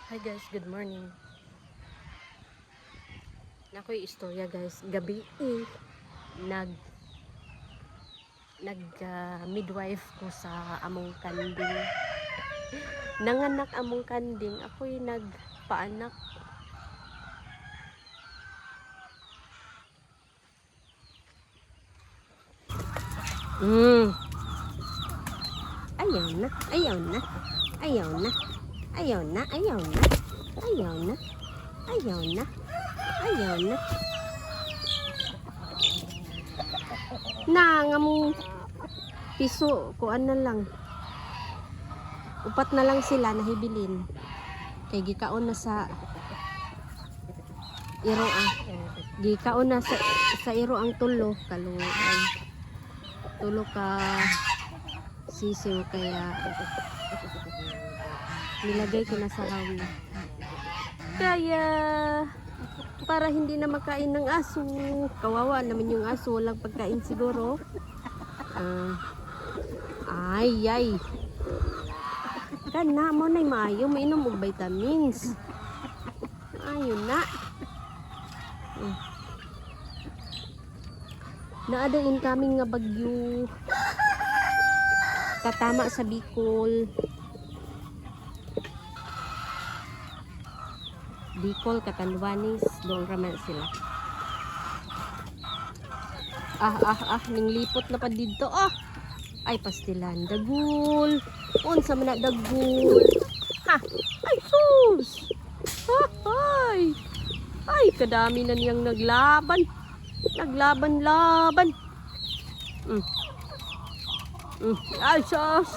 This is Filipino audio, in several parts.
Hi guys, good morning. Nakoy istorya guys, gabi nag midwife ko sa among kanding. Nanganak among kanding, ako'y nagpaanak. Ayaw na, ayaw na. Ayaw na. Ayaw na, ayaw na. Ayaw na. Ayaw na. Ayaw na. Nga mong piso, kuan na lang. Upat na lang sila nahibilin. Kay gikaon na sa iro Gikaon na sa iro ang tulo. Kaluan. Tulo ka sisiw kaya nilagay ko na sa hawi. Kaya para hindi na makain ng aso. Kawawa naman yung aso, walang pagkain siguro. Ay. Kana mo na maayo, mainom og vitamins. Ayun na. Naada incoming nga bagyo. Katama sa Bicol. Bicol, Catanduanes, doon raman sila. Ninglipot na pa dito. Ay, pastilan. Dagul. Unsa man na dagul. Ay, sus. Ay, kadami na niyang naglaban. Naglaban-laban. Ay, sus.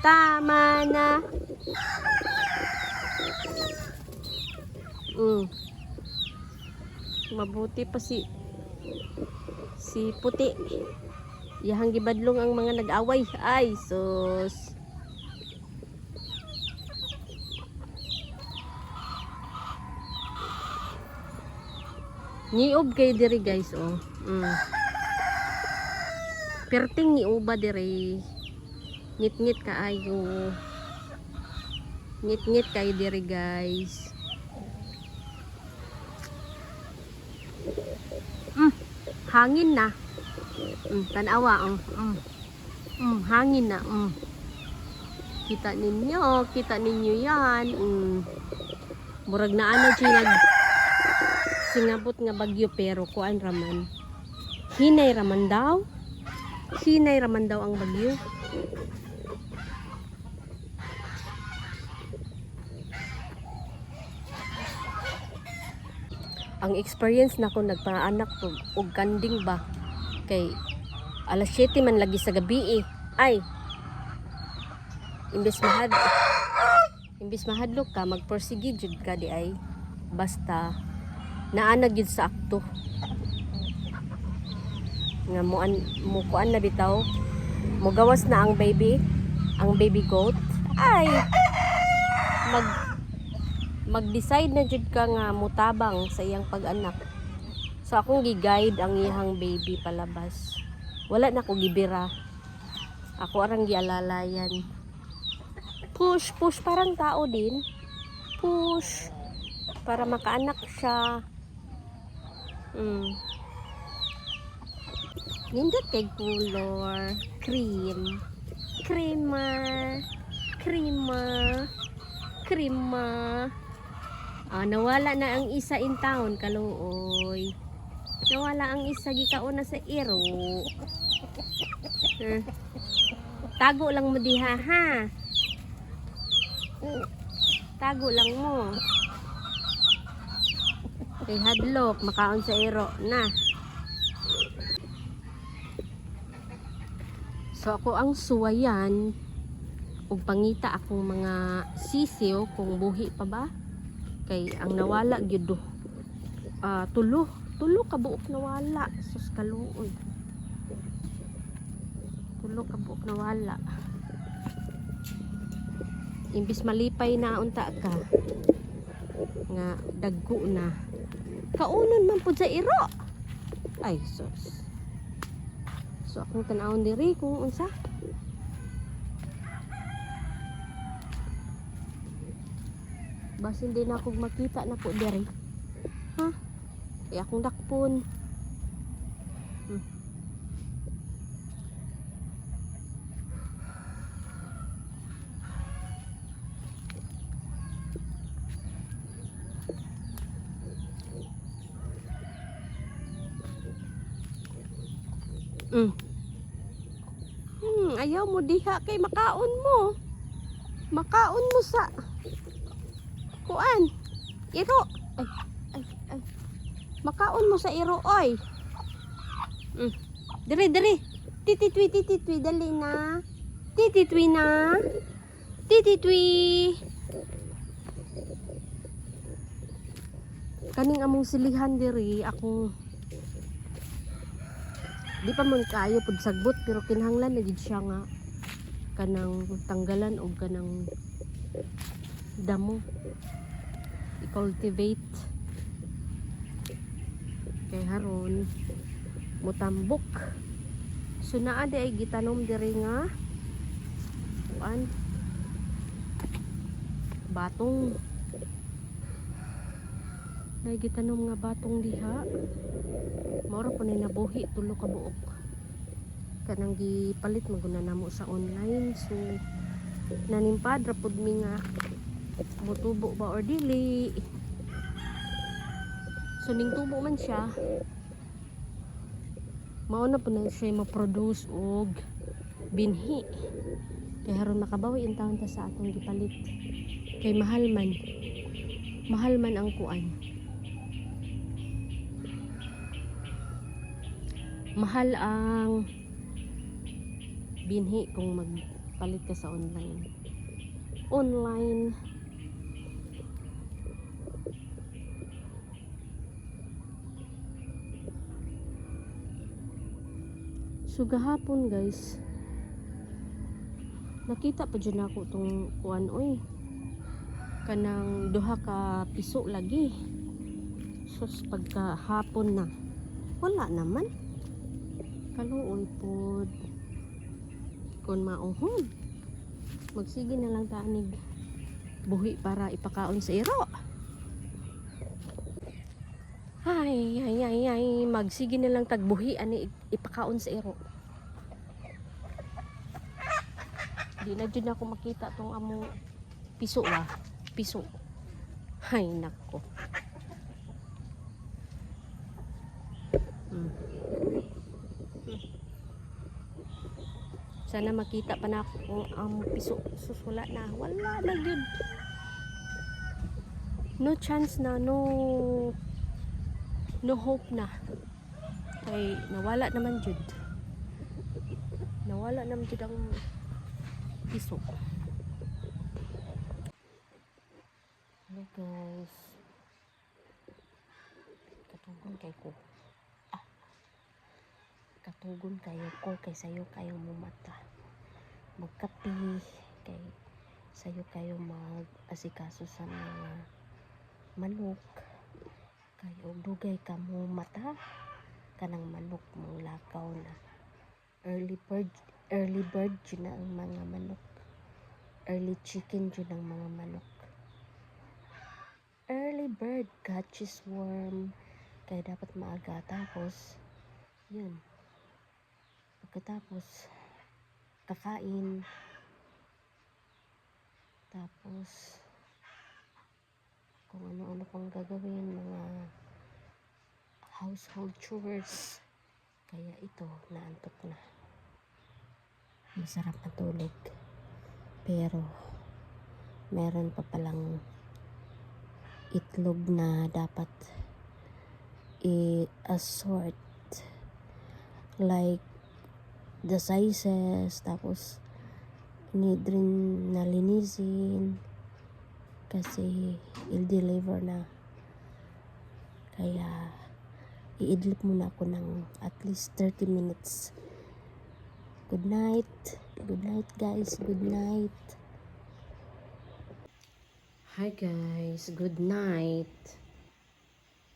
Tama na. Mabuti pa si puti. Yahang gibadlong ang mga nag-away. Ay, sus. Niob kay diri guys, Perting niuba diri. Ngit-ngit kaayo. Ngit-ngit kay diri guys. Hangin na. Tanawa, hangin na. Kita ninyo yan. Murag na ana singabot nga bagyo pero kuan raman. Hinay raman daw ang bagyo. Ang experience nako nagpaanak og kanding ba kay alas 7 man lagi sa gabi Ay, imbes mahadlok ka magporsige jud ka di ay basta naanag yun sa akto nga mo kuan na bitaw mo gawas na ang baby goat ay mag-decide na jud ka nga mutabang sa iyang pag-anak. So akong gi-guide ang iyang baby palabas. Wala na ko gibira. Ako arang gialalayan. Push parang tao din. Push para makaanak siya. Nindot kay color, krema. Nawala na ang isa in town, kaluoy. Nawala ang isa gikauna sa iro. Tago lang mo diha ha. Tago lang mo. Kay hadlok makaon sa iro na. So ako ang suwayan ug pangita akong mga sisiw kung buhi pa ba. Kay ang nawala gyud tulo ka buok nawala. Sus kaluoy. Tulo ka buok nawala. Imbis malipay na unta ka nga dagko na. Kaunon man pud sa iro. Ay sus. So akong tanawon diri kung unsa. Bas hindi na ako makita na po diri. Ha? Ay akong dakpon. Hmm. Mm. Ayaw mo diha kay makaon mo. Makaon mo sa kuan. Iro. Ay. Makaon mo sa iro oy. Diri. Tititwi dali na. Tititwi na. Tititwi. Kaning among silihan diri akong di pa man kayo pud sagbot pero kinahanglan na gid siya nga kanang tanggalan og kanang damo i-cultivate kay haron mutambok so naa di ay gitanom diri nga kuan batong na gitanom nga batong diha maura po na nabuhi tulo ka buok kanang gipalit maguna namo sa online so nanimpad ra pud mi nga mutubo ba or dili so ning tubo man siya mao na po na siya ma-produce og binhi kay haron makabawi in taon ta sa atong gipalit kay mahal man ang kuan mahal ang binhi kung magpalit ka sa online so gahapon guys nakita pa dyan ako tong kuan oy kanang duha ka piso lagi so pagka hapon na wala naman kaluoy pod kung mauhon magsige na lang tanig buhi para ipakaon sa iro ay magsige na lang tagbuhi ani ipakaon sa iro di na dyan ako makita tong among piso ay nako sana makita pa na ako kung ang piso susula na wala na yun no chance na no hope na kay nawala naman jud ang piso hello guys katugon kayo ko kay sayo kayo mumata magkapi kay sayo kayo mag asikaso sa mga manok kayo dugay ka mo mata kanang manok mong lakaw na early bird yun na ang mga manok early chicken yun ang mga manok early bird catches worm kaya dapat maaga tapos yun pagkatapos kakain tapos kung ano-ano pang gagawin mga household chores kaya ito naantok na masarap matulog pero meron pa palang itlog na dapat i-assort like the sizes tapos need rin na linisin kasi i-deliver na kaya i-idlip muna ako ng at least 30 minutes good night guys good night hi guys good night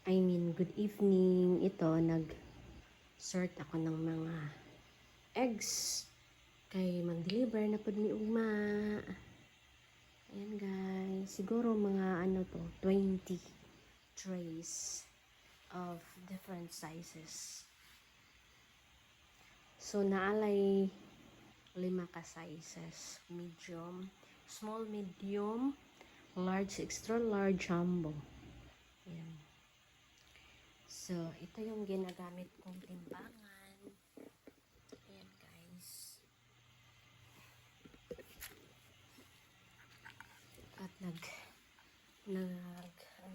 I mean good evening ito nag-sort ako ng mga eggs kay mag-deliver na pud ni ugma ayan guys siguro mga ano to, 20 trays of different sizes. So naalay 5 ka sizes, medium, small, medium, large, extra large, jumbo. Ayan. So ito yung ginagamit kong timbangan. Ayan guys. At ano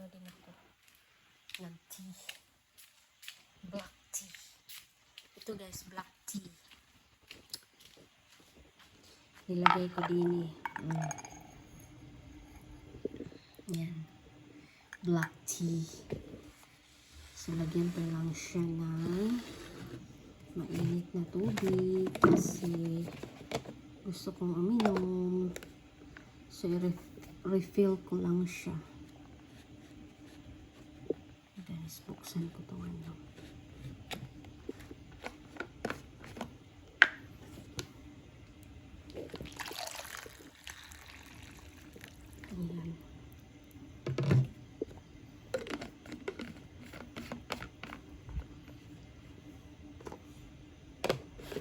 din ako, tea, black tea. Ito guys, black tea. Nilagay ko din eh. Yan. Black tea. So, lagyan ko lang siya ng mainit na tubig kasi gusto kong uminom. So, refill ko lang siya. Guys, buksan ko itong ano. Ayan.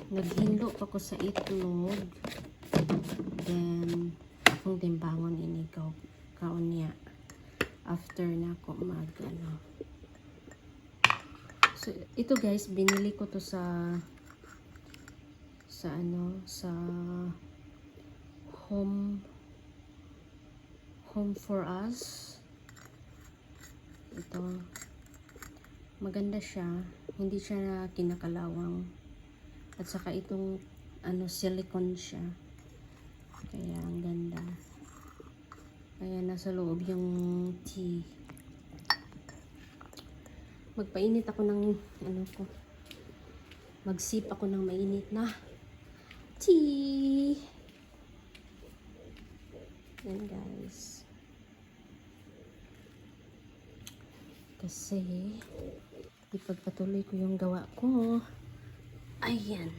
Naghilo pa ko sa itlog. Then, akong timbangon ini kaon niya. After na ako ano. So, ito guys, binili ko to sa Home for Us. Ito, maganda siya, hindi siya kinakalawang, at saka itong silicone siya, kaya ang ganda. Kaya nasa loob yung tea. Magpainit ako ng mag-sip ako ng mainit na tea. Yan guys. Kasi ipagpatuloy ko yung gawa ko. Ayan.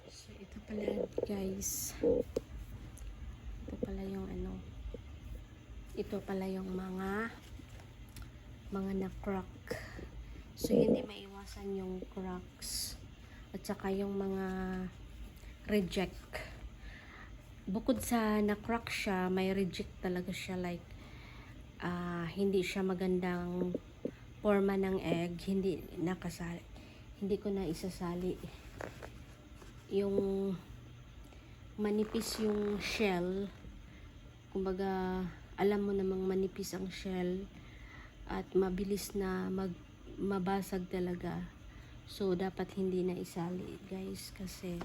So ito pala guys. Ito pala yung ito pala yung mga na-crack. So hindi maiwasan yung cracks at saka yung mga reject. Bukod sa na-crack siya, may reject talaga siya, like hindi siya magandang forma ng egg, hindi nakasali. Hindi ko na isasali. Yung manipis yung shell. Kumbaga, alam mo namang manipis ang shell at mabilis na mabasag talaga. So, dapat hindi na isali, guys, kasi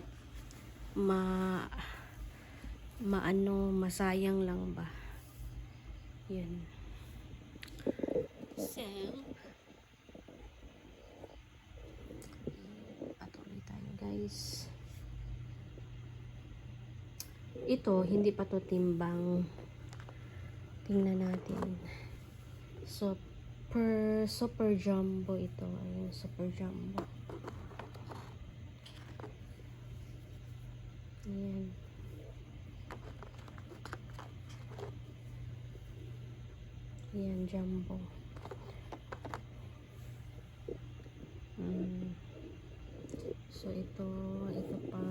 masayang lang ba. Yun. So, patuloy tayo, guys. Ito, hindi pa to timbang. Tingnan natin. Super jumbo ito. Ayun, super jumbo. Ayan. Ayan, jumbo. So, ito pa.